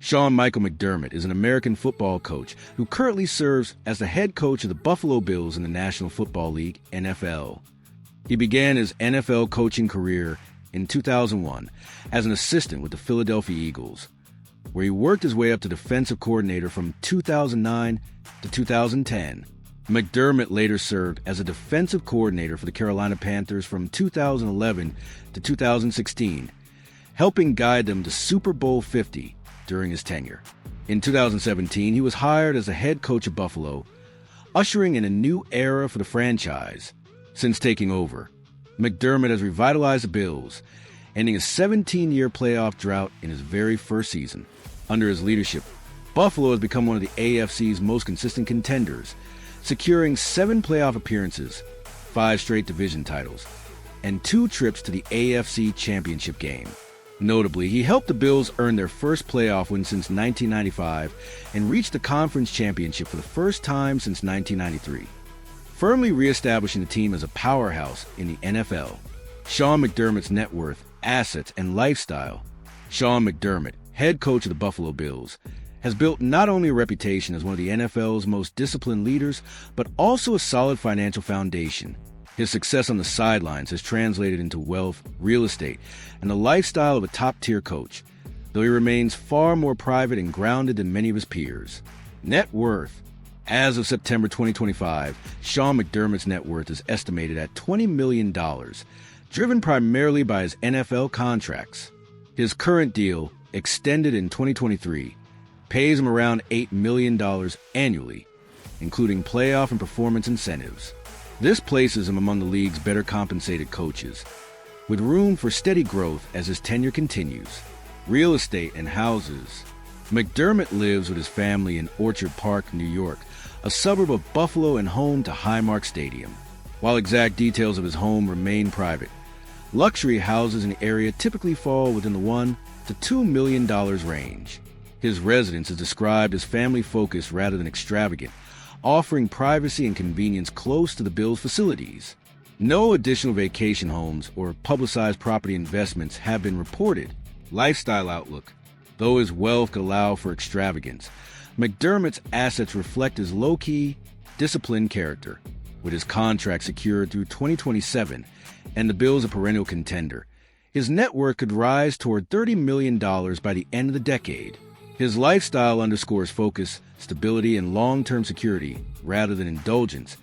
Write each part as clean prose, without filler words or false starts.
Sean Michael McDermott is an American football coach who currently serves as the head coach of the Buffalo Bills in the National Football League, NFL. He began his NFL coaching career in 2001 as an assistant with the Philadelphia Eagles, where he worked his way up to defensive coordinator from 2009 to 2010. McDermott later served as a defensive coordinator for the Carolina Panthers from 2011 to 2016, helping guide them to Super Bowl 50 during his tenure. In 2017, he was hired as the head coach of Buffalo, ushering in a new era for the franchise. Since taking over, McDermott has revitalized the Bills, ending a 17-year playoff drought in his very first season. Under his leadership, Buffalo has become one of the AFC's most consistent contenders, securing 7 playoff appearances, 5 straight division titles, and 2 trips to the AFC Championship game. Notably, he helped the Bills earn their first playoff win since 1995 and reach the conference championship for the first time since 1993, firmly reestablishing the team as a powerhouse in the NFL. Sean McDermott's net worth, assets, and lifestyle. Sean McDermott, head coach of the Buffalo Bills, has built not only a reputation as one of the NFL's most disciplined leaders, but also a solid financial foundation. His success on the sidelines has translated into wealth, real estate, and the lifestyle of a top-tier coach, though he remains far more private and grounded than many of his peers. Net worth. As of September 2025, Sean McDermott's net worth is estimated at $20 million, driven primarily by his NFL contracts. His current deal, extended in 2023, pays him around $8 million annually, including playoff and performance incentives. This places him among the league's better compensated coaches, with room for steady growth as his tenure continues. Real estate and houses. McDermott lives with his family in Orchard Park, New York, a suburb of Buffalo and home to Highmark Stadium. While exact details of his home remain private, luxury houses in the area typically fall within the $1 to $2 million range. His residence is described as family-focused rather than extravagant, offering privacy and convenience close to the Bills' facilities. No additional vacation homes or publicized property investments have been reported. Lifestyle outlook. Though his wealth could allow for extravagance, McDermott's assets reflect his low-key, disciplined character. With his contract secured through 2027 and the Bills a perennial contender, his net worth could rise toward $30 million by the end of the decade. His lifestyle underscores focus, stability, and long-term security rather than indulgence,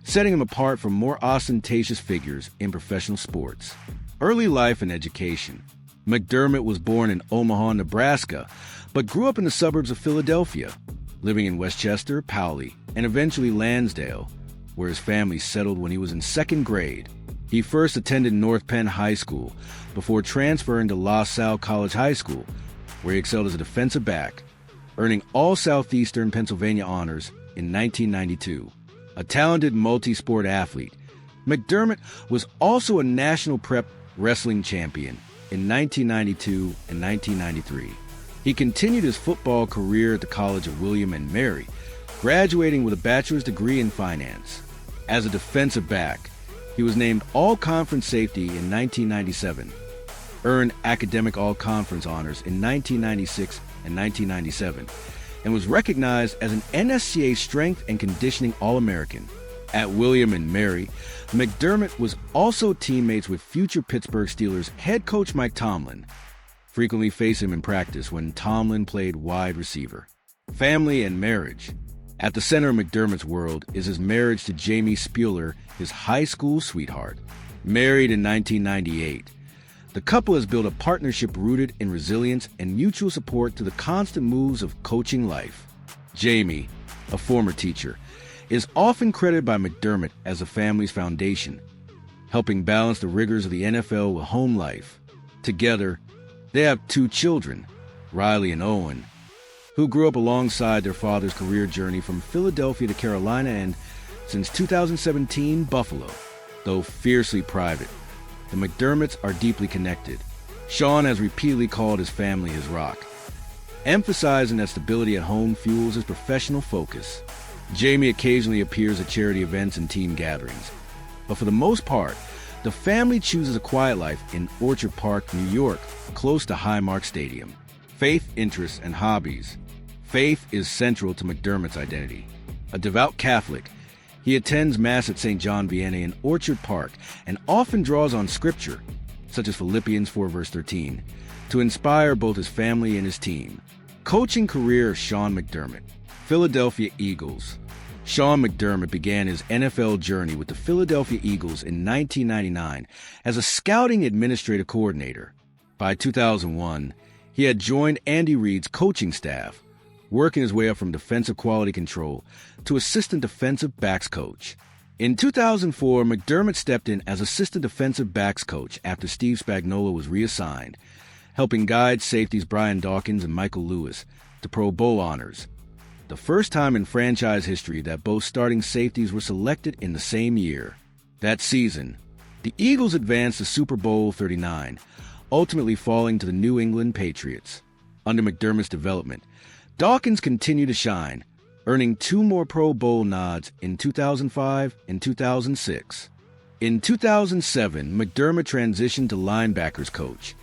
setting him apart from more ostentatious figures in professional sports. Early life and education. McDermott was born in Omaha, Nebraska, but grew up in the suburbs of Philadelphia, living in Westchester, Paoli, and eventually Lansdale, where his family settled when he was in 2nd grade. He first attended North Penn High School before transferring to La Salle College High School, where he excelled as a defensive back, earning all Southeastern Pennsylvania honors in 1992. A talented multi-sport athlete, McDermott was also a national prep wrestling champion in 1992 and 1993. He continued his football career at the College of William and Mary, graduating with a bachelor's degree in finance. As a defensive back, he was named All-Conference Safety in 1997, earned academic all-conference honors in 1996 and 1997, and was recognized as an NSCA Strength and Conditioning All-American. At William and Mary, McDermott was also teammates with future Pittsburgh Steelers head coach Mike Tomlin, frequently facing him in practice when Tomlin played wide receiver. Family and marriage. At the center of McDermott's world is his marriage to Jamie Spuler, his high school sweetheart. Married in 1998, the couple has built a partnership rooted in resilience and mutual support to the constant moves of coaching life. Jamie, a former teacher, is often credited by McDermott as the family's foundation, helping balance the rigors of the NFL with home life. Together, they have 2 children, Riley and Owen, who grew up alongside their father's career journey from Philadelphia to Carolina and, since 2017, Buffalo. Though fiercely private, the McDermotts are deeply connected. Sean has repeatedly called his family his rock, emphasizing that stability at home fuels his professional focus. Jamie occasionally appears at charity events and team gatherings, but for the most part, the family chooses a quiet life in Orchard Park, New York, close to Highmark Stadium. Faith, interests, and hobbies. Faith is central to McDermott's identity. A devout Catholic, he attends Mass at St. John Vianney in Orchard Park and often draws on scripture, such as Philippians 4 verse 13, to inspire both his family and his team. Coaching career of Sean McDermott. Philadelphia Eagles. Sean McDermott began his NFL journey with the Philadelphia Eagles in 1999 as a scouting administrative coordinator. By 2001, he had joined Andy Reid's coaching staff, working his way up from defensive quality control to assistant defensive backs coach. In 2004, McDermott stepped in as assistant defensive backs coach after Steve Spagnuolo was reassigned, helping guide safeties Brian Dawkins and Michael Lewis to Pro Bowl honors, the first time in franchise history that both starting safeties were selected in the same year. That season, the Eagles advanced to Super Bowl 39, ultimately falling to the New England Patriots. Under McDermott's development, Dawkins continued to shine, earning 2 more Pro Bowl nods in 2005 and 2006. In 2007, McDermott transitioned to linebackers coach,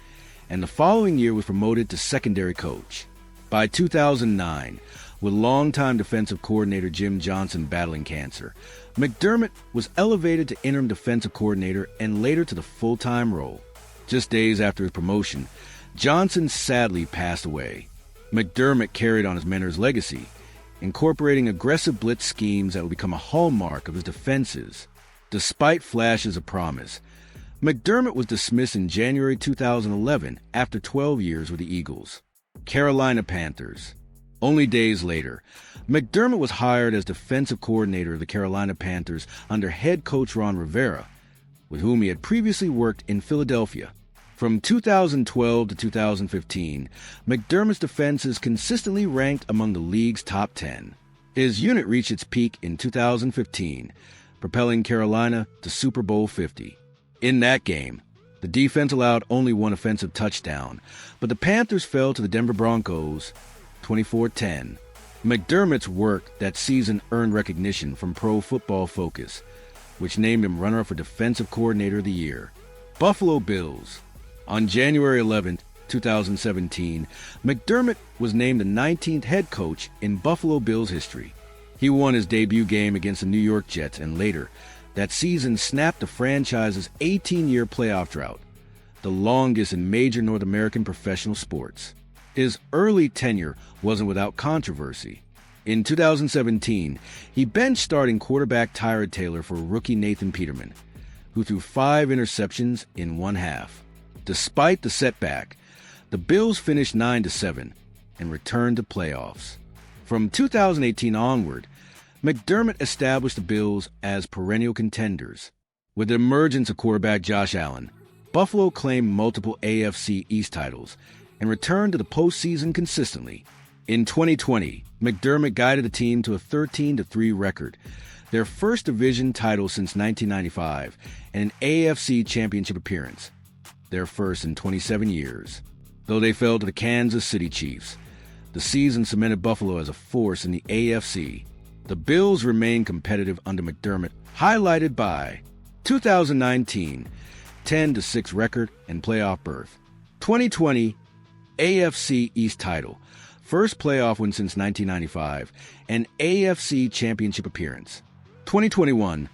and the following year was promoted to secondary coach. By 2009, with longtime defensive coordinator Jim Johnson battling cancer, McDermott was elevated to interim defensive coordinator and later to the full-time role. Just days after his promotion, Johnson sadly passed away. McDermott carried on his mentor's legacy, incorporating aggressive blitz schemes that would become a hallmark of his defenses. Despite flashes of promise, McDermott was dismissed in January 2011 after 12 years with the Eagles. Carolina Panthers. Only days later, McDermott was hired as defensive coordinator of the Carolina Panthers under head coach Ron Rivera, with whom he had previously worked in Philadelphia. From 2012 to 2015, McDermott's defenses consistently ranked among the league's top 10. His unit reached its peak in 2015, propelling Carolina to Super Bowl 50. In that game, the defense allowed only 1 offensive touchdown, but the Panthers fell to the Denver Broncos 24-10. McDermott's work that season earned recognition from Pro Football Focus, which named him runner-up for Defensive Coordinator of the Year. Buffalo Bills. On January 11, 2017, McDermott was named the 19th head coach in Buffalo Bills history. He won his debut game against the New York Jets and later, that season snapped the franchise's 18-year playoff drought, the longest in major North American professional sports. His early tenure wasn't without controversy. In 2017, he benched starting quarterback Tyrod Taylor for rookie Nathan Peterman, who threw 5 interceptions in one half. Despite the setback, the Bills finished 9-7 and returned to playoffs. From 2018 onward, McDermott established the Bills as perennial contenders. With the emergence of quarterback Josh Allen, Buffalo claimed multiple AFC East titles and returned to the postseason consistently. In 2020, McDermott guided the team to a 13-3 record, their first division title since 1995, and an AFC championship appearance, their first in 27 years. Though they fell to the Kansas City Chiefs, the season cemented Buffalo as a force in the AFC. The Bills remained competitive under McDermott, highlighted by 2019 10-6 record and playoff berth, 2020 AFC East title, first playoff win since 1995, and AFC championship appearance, 2021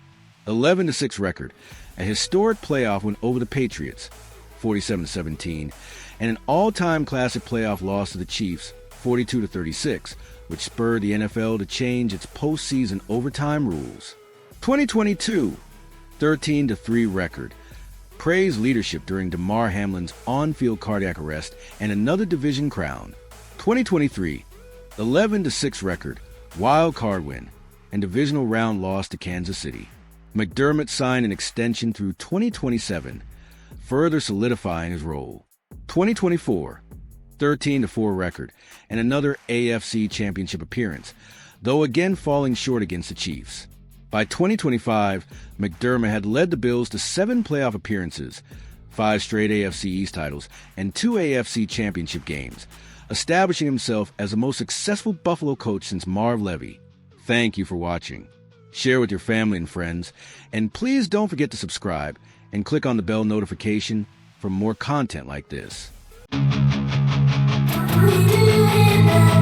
11-6 record, a historic playoff win over the Patriots, 47-17, and an all-time classic playoff loss to the Chiefs, 42-36, which spurred the NFL to change its postseason overtime rules. 2022, 13-3 record, praised leadership during Damar Hamlin's on-field cardiac arrest and another division crown. 2023, 11-6 record, wild card win, and divisional round loss to Kansas City. McDermott signed an extension through 2027, further solidifying his role. 2024, 13-4 record, and another AFC championship appearance, though again falling short against the Chiefs. By 2025, McDermott had led the Bills to 7 playoff appearances, 5 straight AFC East titles, and 2 AFC championship games, establishing himself as the most successful Buffalo coach since Marv Levy. Thank you for watching. Share with your family and friends, and please don't forget to subscribe and click on the bell notification for more content like this. you and I.